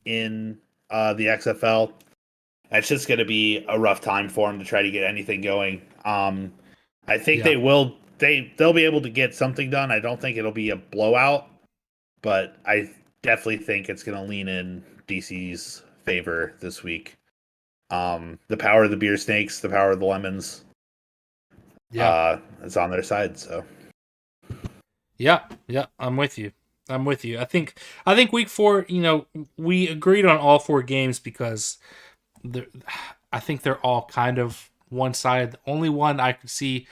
in the XFL. It's just going to be a rough time for them to try to get anything going. I think Yeah, they will. They'll be able to get something done. I don't think it'll be a blowout, but I definitely think it's going to lean in DC's favor this week. The power of the beer snakes, the power of the lemons, yeah, is on their side. So yeah, yeah. I'm with you. I'm with you. I think week 4. We agreed on all 4 games because they're- I think they're all kind of one side. The only one I could see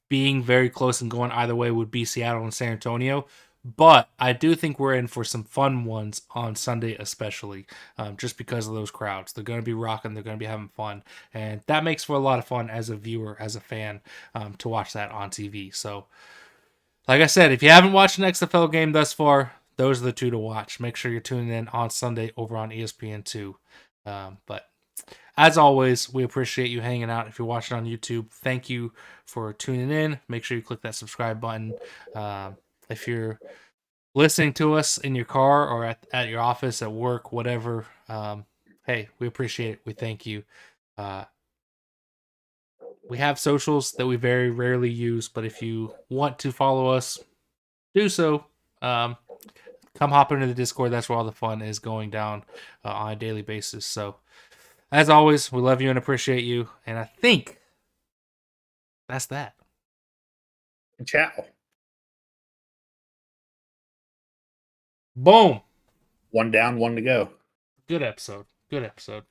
being very close and going either way would be Seattle and San Antonio. But I do think we're in for some fun ones on Sunday, especially just because of those crowds. They're going to be rocking. They're going to be having fun, and that makes for a lot of fun as a viewer, as a fan, to watch that on TV. So, like I said, if you haven't watched an XFL game thus far, those are the 2 to watch. Make sure you're tuning in on Sunday over on ESPN2. But as always, we appreciate you hanging out. If you're watching on YouTube, thank you for tuning in. Make sure you click that subscribe button. If you're listening to us in your car or at your office, at work, whatever, hey, we appreciate it. We thank you. Uh, we have socials that we very rarely use, but if you want to follow us, do so. Um, come hop into the Discord. That's where all the fun is going down on a daily basis. So, as always, we love you and appreciate you. And I think that's that. ciao. Boom. One down, one to go. Good episode. Good episode.